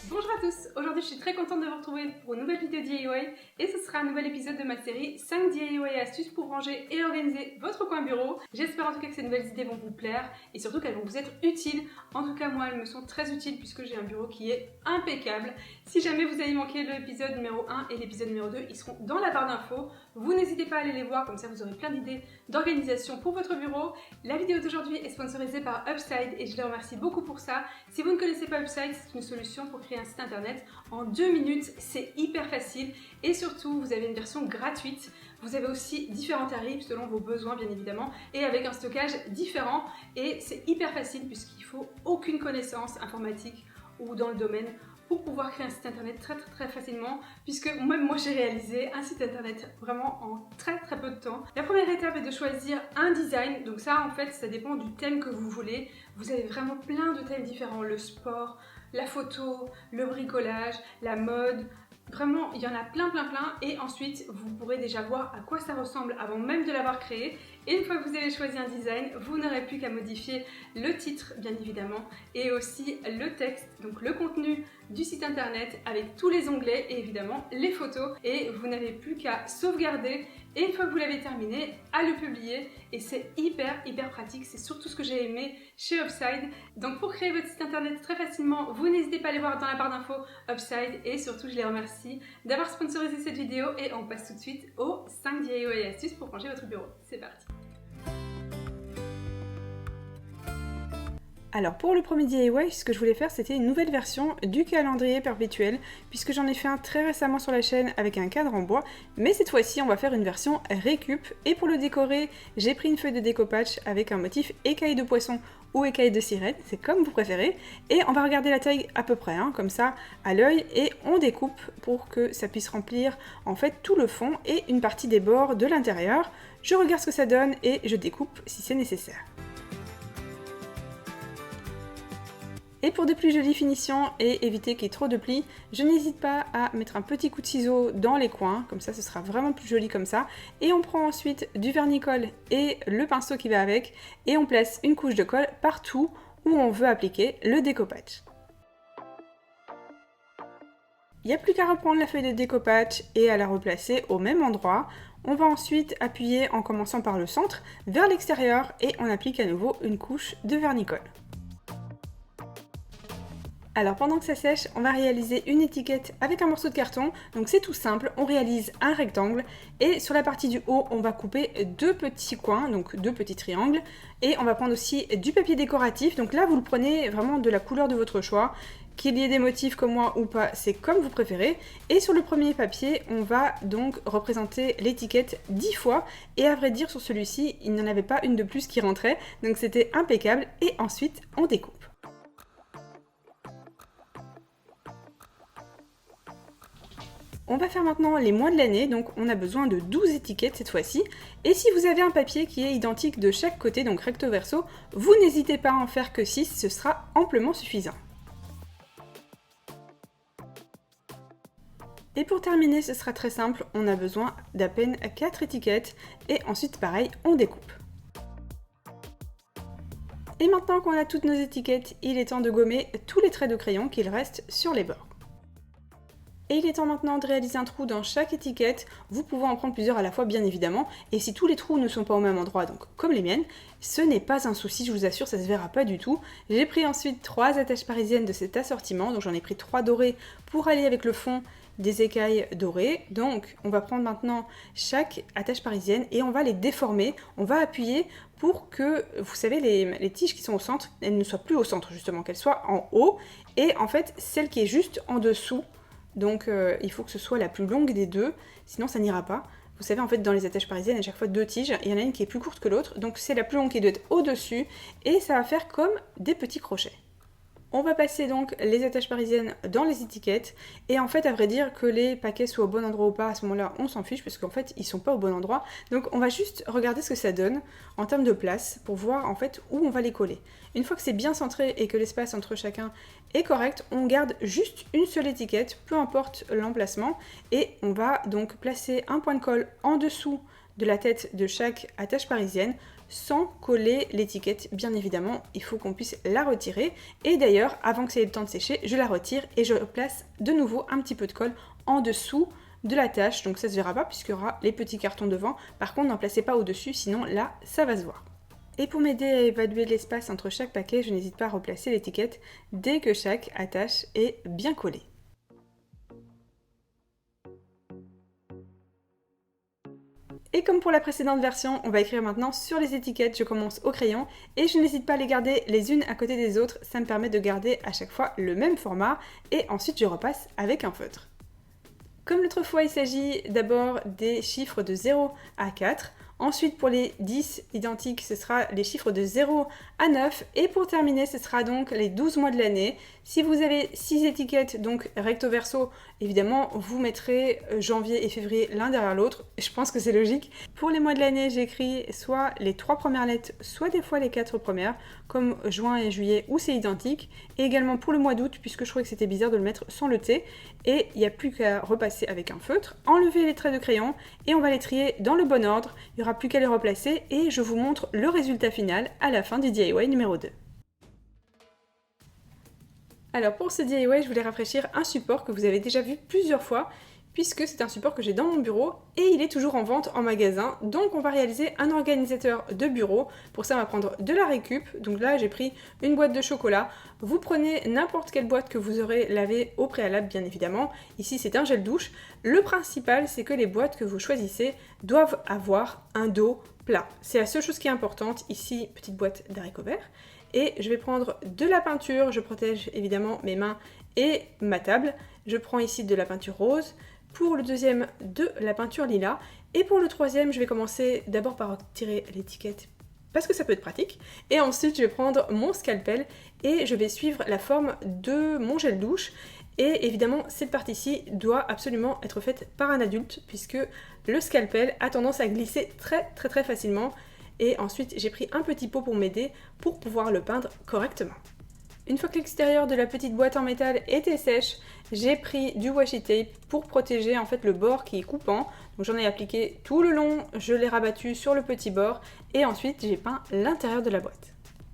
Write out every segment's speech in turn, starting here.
Bonjour à tous, aujourd'hui je suis très contente de vous retrouver pour une nouvelle vidéo DIY et ce sera un nouvel épisode de ma série 5 DIY et astuces pour ranger et organiser votre coin bureau. J'espère en tout cas que ces nouvelles idées vont vous plaire et surtout qu'elles vont vous être utiles. En tout cas moi elles me sont très utiles puisque j'ai un bureau qui est impeccable. Si jamais vous avez manqué l'épisode numéro 1 et l'épisode numéro 2, ils seront dans la barre d'infos. Vous n'hésitez pas à aller les voir, comme ça vous aurez plein d'idées d'organisation pour votre bureau. La vidéo d'aujourd'hui est sponsorisée par Upside et je les remercie beaucoup pour ça. Si vous ne connaissez pas Upside, c'est une solution pour créer un site internet en 2 minutes, c'est hyper facile et surtout vous avez une version gratuite. Vous avez aussi différents tarifs selon vos besoins bien évidemment et avec un stockage différent et c'est hyper facile puisqu'il faut aucune connaissance informatique ou dans le domaine pour pouvoir créer un site internet très facilement puisque même moi j'ai réalisé un site internet vraiment en très peu de temps. La première étape est de choisir un design, donc ça en fait ça dépend du thème que vous voulez. Vous avez vraiment plein de thèmes différents, le sport, la photo, le bricolage, la mode. Vraiment, il y en a plein et ensuite vous pourrez déjà voir à quoi ça ressemble avant même de l'avoir créé. Et une fois que vous avez choisi un design, vous n'aurez plus qu'à modifier le titre bien évidemment et aussi le texte, donc le contenu du site internet avec tous les onglets et évidemment les photos et vous n'avez plus qu'à sauvegarder et une fois que vous l'avez terminé, à le publier et c'est hyper pratique, c'est surtout ce que j'ai aimé chez Upside. Donc pour créer votre site internet très facilement, vous n'hésitez pas à aller voir dans la barre d'infos Upside et surtout je les remercie d'avoir sponsorisé cette vidéo et on passe tout de suite aux 5 DIY et astuces pour ranger votre bureau. C'est parti! Alors pour le premier DIY, ce que je voulais faire c'était une nouvelle version du calendrier perpétuel puisque j'en ai fait un très récemment sur la chaîne avec un cadre en bois, mais cette fois-ci on va faire une version récup et pour le décorer j'ai pris une feuille de découpage avec un motif écaille de poisson ou écaille de sirène, c'est comme vous préférez, et on va regarder la taille à peu près, comme ça à l'œil et on découpe pour que ça puisse remplir en fait tout le fond et une partie des bords de l'intérieur. Je regarde ce que ça donne et je découpe si c'est nécessaire. Et pour de plus jolies finitions et éviter qu'il y ait trop de plis, je n'hésite pas à mettre un petit coup de ciseau dans les coins, comme ça ce sera vraiment plus joli comme ça. Et on prend ensuite du vernis-colle et le pinceau qui va avec, et on place une couche de colle partout où on veut appliquer le découpage. Il n'y a plus qu'à reprendre la feuille de découpage et à la replacer au même endroit. On va ensuite appuyer en commençant par le centre vers l'extérieur et on applique à nouveau une couche de vernis-colle. Alors pendant que ça sèche, on va réaliser une étiquette avec un morceau de carton. Donc c'est tout simple, on réalise un rectangle et sur la partie du haut, on va couper 2 petits coins, donc 2 petits triangles. Et on va prendre aussi du papier décoratif. Donc là, vous le prenez vraiment de la couleur de votre choix. Qu'il y ait des motifs comme moi ou pas, c'est comme vous préférez. Et sur le premier papier, on va donc représenter l'étiquette 10 fois. Et à vrai dire, sur celui-ci, il n'y en avait pas une de plus qui rentrait. Donc c'était impeccable. Et ensuite, on découpe. On va faire maintenant les mois de l'année, donc on a besoin de 12 étiquettes cette fois-ci. Et si vous avez un papier qui est identique de chaque côté, donc recto verso, vous n'hésitez pas à en faire que 6, ce sera amplement suffisant. Et pour terminer, ce sera très simple, on a besoin d'à peine 4 étiquettes et ensuite pareil, on découpe. Et maintenant qu'on a toutes nos étiquettes, il est temps de gommer tous les traits de crayon qu'il reste sur les bords. Et il est temps maintenant de réaliser un trou dans chaque étiquette, vous pouvez en prendre plusieurs à la fois bien évidemment, et si tous les trous ne sont pas au même endroit, donc comme les miennes, ce n'est pas un souci, je vous assure, ça se verra pas du tout. J'ai pris ensuite 3 attaches parisiennes de cet assortiment, donc j'en ai pris 3 dorées pour aller avec le fond des écailles dorées. Donc on va prendre maintenant chaque attache parisienne et on va les déformer, on va appuyer pour que, vous savez, les tiges qui sont au centre, elles ne soient plus au centre justement, qu'elles soient en haut, et en fait celle qui est juste en dessous, donc il faut que ce soit la plus longue des deux, sinon ça n'ira pas. Vous savez, en fait, dans les attaches parisiennes, à chaque fois 2 tiges, il y en a une qui est plus courte que l'autre, donc c'est la plus longue qui doit être au-dessus, et ça va faire comme des petits crochets. On va passer donc les attaches parisiennes dans les étiquettes et en fait à vrai dire que les paquets soient au bon endroit ou pas, à ce moment-là on s'en fiche parce qu'en fait ils sont pas au bon endroit. Donc on va juste regarder ce que ça donne en termes de place pour voir en fait où on va les coller. Une fois que c'est bien centré et que l'espace entre chacun est correct, on garde juste une seule étiquette, peu importe l'emplacement, et on va donc placer un point de colle en dessous de la tête de chaque attache parisienne sans coller l'étiquette. Bien évidemment, il faut qu'on puisse la retirer. Et d'ailleurs, avant que ça ait le temps de sécher, je la retire et je place de nouveau un petit peu de colle en dessous de la tâche. Donc ça se verra pas puisqu'il y aura les petits cartons devant. Par contre, n'en placez pas au-dessus, sinon là, ça va se voir. Et pour m'aider à évaluer l'espace entre chaque paquet, je n'hésite pas à replacer l'étiquette dès que chaque attache est bien collée. Et comme pour la précédente version, on va écrire maintenant sur les étiquettes. Je commence au crayon et je n'hésite pas à les garder les unes à côté des autres. Ça me permet de garder à chaque fois le même format et ensuite je repasse avec un feutre. Comme l'autre fois, il s'agit d'abord des chiffres de 0 à 4. Ensuite, pour les 10 identiques, ce sera les chiffres de 0 à 9. Et pour terminer, ce sera donc les 12 mois de l'année. Si vous avez 6 étiquettes, donc recto verso, évidemment, vous mettrez janvier et février l'un derrière l'autre. Je pense que c'est logique. Pour les mois de l'année, j'écris soit les 3 premières lettres, soit des fois les 4 premières, comme juin et juillet, où c'est identique. Et également pour le mois d'août, puisque je trouvais que c'était bizarre de le mettre sans le T. Et il n'y a plus qu'à repasser avec un feutre, enlever les traits de crayon et on va les trier dans le bon ordre. Il n'y aura plus qu'à les replacer et je vous montre le résultat final à la fin du DIY numéro 2. Alors pour ce DIY, je voulais rafraîchir un support que vous avez déjà vu plusieurs fois puisque c'est un support que j'ai dans mon bureau et il est toujours en vente en magasin. Donc on va réaliser un organisateur de bureau. Pour ça on va prendre de la récup. Donc là j'ai pris une boîte de chocolat. Vous prenez n'importe quelle boîte que vous aurez lavée au préalable bien évidemment. Ici c'est un gel douche. Le principal c'est que les boîtes que vous choisissez doivent avoir un dos plat. C'est la seule chose qui est importante. Ici petite boîte d'haricots verts. Et je vais prendre de la peinture. Je protège évidemment mes mains et ma table. Je prends ici de la peinture rose. Pour le deuxième, de la peinture lilas. Et pour le troisième, je vais commencer d'abord par retirer l'étiquette parce que ça peut être pratique. Et ensuite, je vais prendre mon scalpel et je vais suivre la forme de mon gel douche. Et évidemment, cette partie-ci doit absolument être faite par un adulte puisque le scalpel a tendance à glisser très facilement. Et ensuite, j'ai pris un petit pot pour m'aider pour pouvoir le peindre correctement. Une fois que l'extérieur de la petite boîte en métal était sèche, j'ai pris du washi tape pour protéger en fait le bord qui est coupant. Donc j'en ai appliqué tout le long, je l'ai rabattu sur le petit bord et ensuite j'ai peint l'intérieur de la boîte.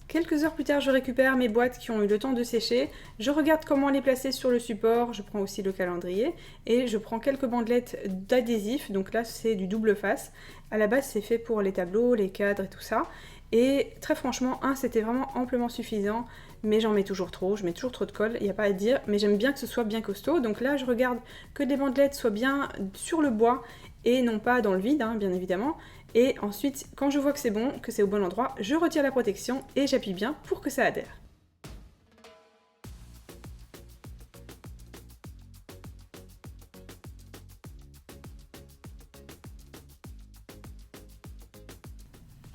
Quelques heures plus tard, je récupère mes boîtes qui ont eu le temps de sécher. Je regarde comment les placer sur le support. Je prends aussi le calendrier et je prends quelques bandelettes d'adhésif. Donc là, c'est du double face. À la base, c'est fait pour les tableaux, les cadres et tout ça. Et très franchement, c'était vraiment amplement suffisant. Mais j'en mets toujours trop, je mets toujours trop de colle, il n'y a pas à dire. Mais j'aime bien que ce soit bien costaud. Donc là, je regarde que les bandelettes soient bien sur le bois et non pas dans le vide, bien évidemment. Et ensuite, quand je vois que c'est bon, que c'est au bon endroit, je retire la protection et j'appuie bien pour que ça adhère.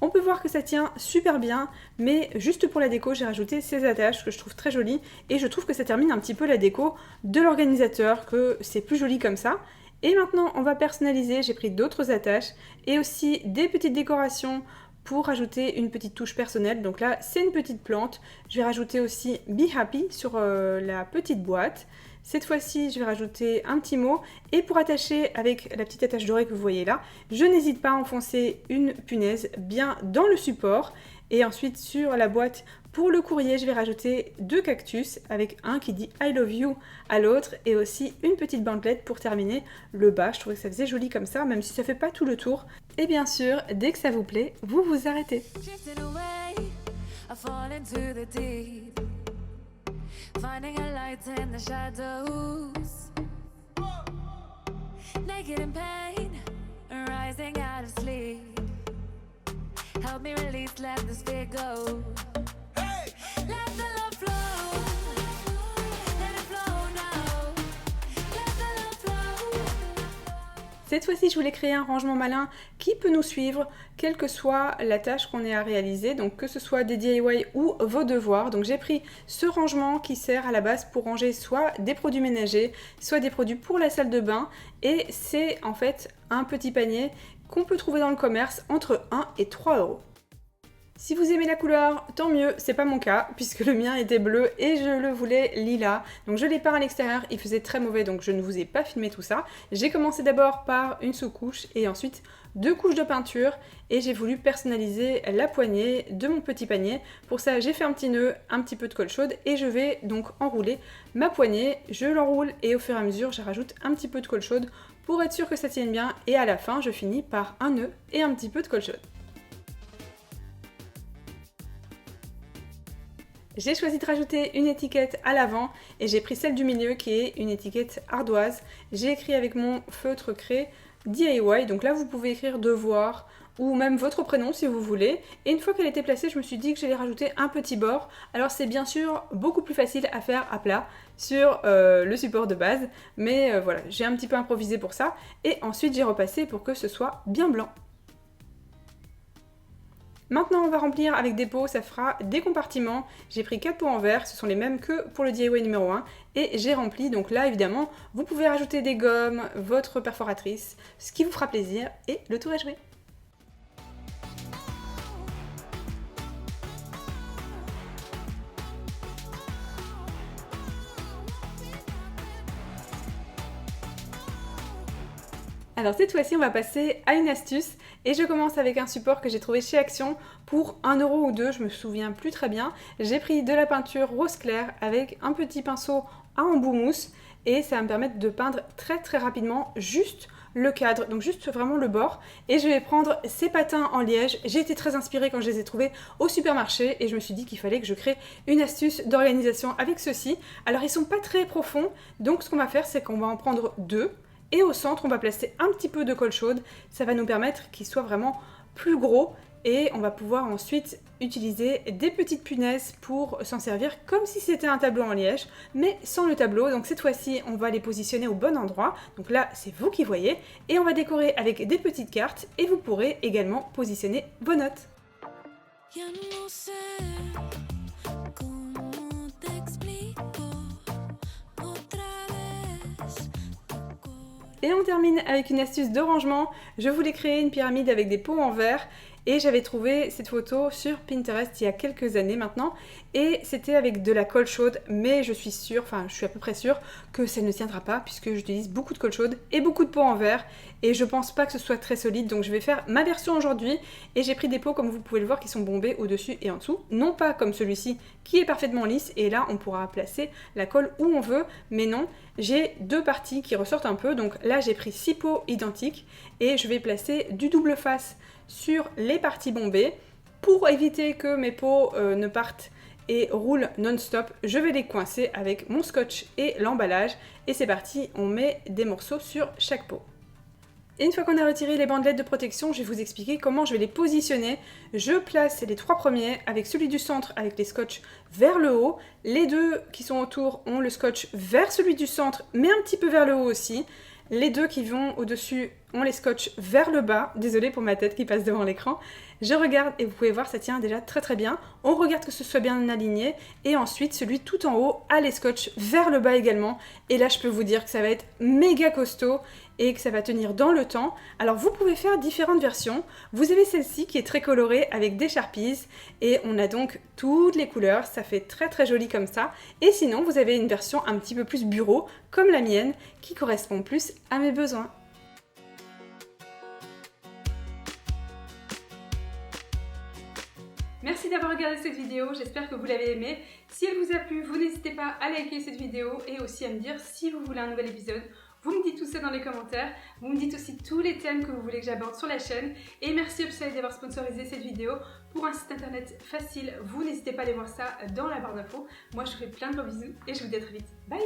On peut voir que ça tient super bien, mais juste pour la déco, j'ai rajouté ces attaches que je trouve très jolies et je trouve que ça termine un petit peu la déco de l'organisateur, que c'est plus joli comme ça. Et maintenant, on va personnaliser, j'ai pris d'autres attaches et aussi des petites décorations pour rajouter une petite touche personnelle. Donc là, c'est une petite plante. Je vais rajouter aussi Be Happy sur la petite boîte. Cette fois-ci, je vais rajouter un petit mot. Et pour attacher avec la petite attache dorée que vous voyez là, je n'hésite pas à enfoncer une punaise bien dans le support. Et ensuite, sur la boîte, pour le courrier, je vais rajouter 2 cactus avec un qui dit I love you à l'autre et aussi une petite bandelette pour terminer le bas. Je trouvais que ça faisait joli comme ça, même si ça fait pas tout le tour. Et bien sûr, dès que ça vous plaît, vous vous arrêtez. Finding a light in the shadows, naked in pain, rising out of sleep. Help me release, let this fear go. Hey! Let the love flow. Let it flow now. Let the love flow. cette fois-ci, je voulais créer un rangement malin qui peut nous suivre, quelle que soit la tâche qu'on ait à réaliser, donc que ce soit des DIY ou vos devoirs. Donc j'ai pris ce rangement qui sert à la base pour ranger soit des produits ménagers, soit des produits pour la salle de bain, et c'est en fait un petit panier qu'on peut trouver dans le commerce entre 1 et 3 euros. Si vous aimez la couleur, tant mieux, c'est pas mon cas, puisque le mien était bleu et je le voulais lilas. Donc je l'ai peint à l'extérieur, il faisait très mauvais, donc je ne vous ai pas filmé tout ça. J'ai commencé d'abord par une sous-couche et ensuite 2 couches de peinture, et j'ai voulu personnaliser la poignée de mon petit panier. Pour ça, j'ai fait un petit nœud, un petit peu de colle chaude, et je vais donc enrouler ma poignée. Je l'enroule et au fur et à mesure, je rajoute un petit peu de colle chaude pour être sûr que ça tienne bien, et à la fin, je finis par un nœud et un petit peu de colle chaude. J'ai choisi de rajouter une étiquette à l'avant et j'ai pris celle du milieu qui est une étiquette ardoise. J'ai écrit avec mon feutre craie DIY, donc là vous pouvez écrire devoir ou même votre prénom si vous voulez. Et une fois qu'elle était placée, je me suis dit que j'allais rajouter un petit bord. Alors c'est bien sûr beaucoup plus facile à faire à plat sur le support de base, mais voilà, j'ai un petit peu improvisé pour ça. Et ensuite j'ai repassé pour que ce soit bien blanc. Maintenant on va remplir avec des pots, ça fera des compartiments. J'ai pris 4 pots en verre, ce sont les mêmes que pour le DIY numéro 1. Et j'ai rempli, donc là évidemment, vous pouvez rajouter des gommes, votre perforatrice, ce qui vous fera plaisir, et le tour est joué. Alors cette fois-ci on va passer à une astuce et je commence avec un support que j'ai trouvé chez Action pour 1 euro ou 2, je me souviens plus très bien. J'ai pris de la peinture rose clair avec un petit pinceau à embout mousse et ça va me permettre de peindre très rapidement juste le cadre, donc juste vraiment le bord. Et je vais prendre ces patins en liège. J'ai été très inspirée quand je les ai trouvés au supermarché et je me suis dit qu'il fallait que je crée une astuce d'organisation avec ceux-ci. Alors ils sont pas très profonds, donc ce qu'on va faire c'est qu'on va en prendre 2. Et au centre, on va placer un petit peu de colle chaude. Ça va nous permettre qu'ils soient vraiment plus gros. Et on va pouvoir ensuite utiliser des petites punaises pour s'en servir comme si c'était un tableau en liège, mais sans le tableau. Donc cette fois-ci, on va les positionner au bon endroit. Donc là, c'est vous qui voyez. Et on va décorer avec des petites cartes. Et vous pourrez également positionner vos notes. Et on termine avec une astuce de rangement. Je voulais créer une pyramide avec des pots en verre et j'avais trouvé cette photo sur Pinterest il y a quelques années maintenant et c'était avec de la colle chaude, mais je suis à peu près sûre que ça ne tiendra pas puisque j'utilise beaucoup de colle chaude et beaucoup de pots en verre et je pense pas que ce soit très solide, donc je vais faire ma version aujourd'hui et j'ai pris des pots comme vous pouvez le voir qui sont bombés au-dessus et en dessous, non pas comme celui-ci qui est parfaitement lisse et là on pourra placer la colle où on veut, mais non, j'ai 2 parties qui ressortent un peu, donc là j'ai pris 6 pots identiques et je vais placer du double face sur les parties bombées. Pour éviter que mes pots ne partent et roulent non-stop, je vais les coincer avec mon scotch et l'emballage et c'est parti, on met des morceaux sur chaque pot. Et une fois qu'on a retiré les bandelettes de protection, je vais vous expliquer comment je vais les positionner. Je place les 3 premiers avec celui du centre avec les scotch vers le haut. Les 2 qui sont autour ont le scotch vers celui du centre mais un petit peu vers le haut aussi. Les 2 qui vont au-dessus ont les scotch vers le bas. Désolée pour ma tête qui passe devant l'écran. Je regarde et vous pouvez voir ça tient déjà très bien. On regarde que ce soit bien aligné et ensuite celui tout en haut a les scotch vers le bas également. Et là je peux vous dire que ça va être méga costaud et que ça va tenir dans le temps. Alors vous pouvez faire différentes versions. Vous avez celle-ci qui est très colorée avec des Sharpies et on a donc toutes les couleurs. Ça fait très joli comme ça. Et sinon vous avez une version un petit peu plus bureau comme la mienne qui correspond plus à mes besoins. Merci d'avoir regardé cette vidéo, j'espère que vous l'avez aimée. Si elle vous a plu, vous n'hésitez pas à liker cette vidéo et aussi à me dire si vous voulez un nouvel épisode. Vous me dites tout ça dans les commentaires, vous me dites aussi tous les thèmes que vous voulez que j'aborde sur la chaîne. Et merci Upside d'avoir sponsorisé cette vidéo pour un site internet facile. Vous n'hésitez pas à aller voir ça dans la barre d'infos. Moi je vous fais plein de gros bisous et je vous dis à très vite. Bye!